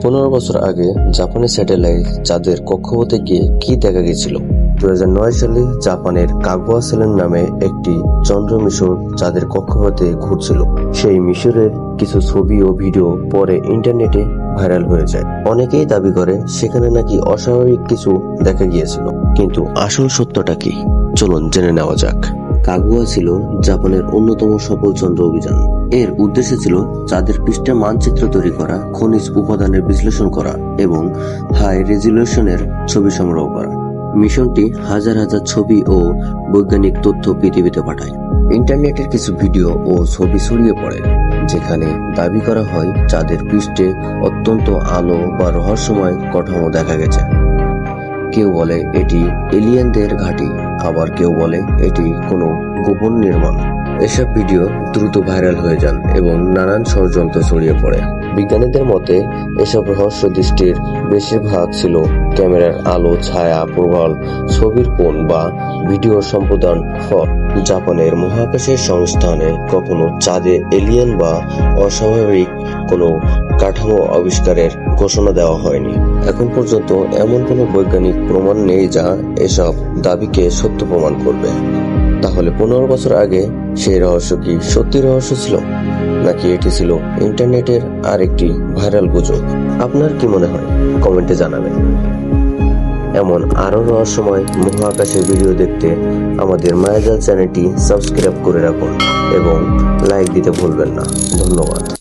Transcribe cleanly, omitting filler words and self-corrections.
15 বছর আগে জাপানের স্যাটেলাইট চাঁদের কক্ষপথে গিয়ে কি দেখা গেছিল? 2009 সালে জাপানের কাগুয়া সেলেন নামে একটি চন্দ্র মিশর চাঁদের কক্ষপথে ঘুরছিল। সেই মিশরের কিছু ছবি ও ভিডিও পরে ইন্টারনেটে ভাইরাল হয়ে যায়। অনেকেই দাবি করে সেখানে নাকি অস্বাভাবিক কিছু দেখা গিয়েছিল, কিন্তু আসল সত্যটা কি? চলুন জেনে নেওয়া যাক। কাগুয়া ছিল জাপানের অন্যতম সফল চন্দ্র অভিযান। এর উদ্দেশ্য ছিল চাঁদের পৃষ্ঠে মানচিত্র তৈরি করা, খনিজ উপাদানের বিশ্লেষণ করা এবং হাই রেজলিউশনের ছবি সংগ্রহ করা। মিশনটি হাজার হাজার ছবি ও বৈজ্ঞানিক তথ্য পৃথিবীতে পাঠায়। ইন্টারনেটের কিছু ভিডিও ও ছবি ছড়িয়ে পড়ে, যেখানে দাবি করা হয় চাঁদের পৃষ্ঠে অত্যন্ত আলো বা রহস্যময় কাঠামো দেখা গেছে। কেউ বলে এটি এলিয়েনদের ঘাঁটি, আবার কেউ বলে এটি কোনো গোপন নির্মাণ। এসব ভিডিও দ্রুত ভাইরাল হয়ে যান এবং নানান ষড়যন্ত্র ছড়িয়ে পড়ে। বিজ্ঞানীদের মতে এসব রহস্য দৃষ্টির বেশিরভাগ ছিল ক্যামেরার আলো, ছায়া, প্রবাল, ছবির কোণ বা ভিডিও সম্পাদন ফল। জাপানের মহাকাশের সংস্থানে কখনো চাঁদে এলিয়েন বা অস্বাভাবিক কোনো কাঠামো আবিষ্কারের ঘোষণা দেওয়া হয়নি। এখন পর্যন্ত এমন কোনো বৈজ্ঞানিক প্রমাণ নেই যা এসব দাবিকে সত্য প্রমাণ করবে। তাহলে 15 বছর আগে সেই রহস্য কি সত্যি রহস্য ছিল, নাকি এটি ছিল ইন্টারনেটের আরেকটি ভাইরাল গুজব? আপনার কি মনে হয় কমেন্টে জানাবেন। এমন আরো রহস্যময় মহাকাশের ভিডিও দেখতে আমাদের মায়াজাল চ্যানেলটি সাবস্ক্রাইব করে রাখুন এবং লাইক দিতে ভুলবেন না। ধন্যবাদ।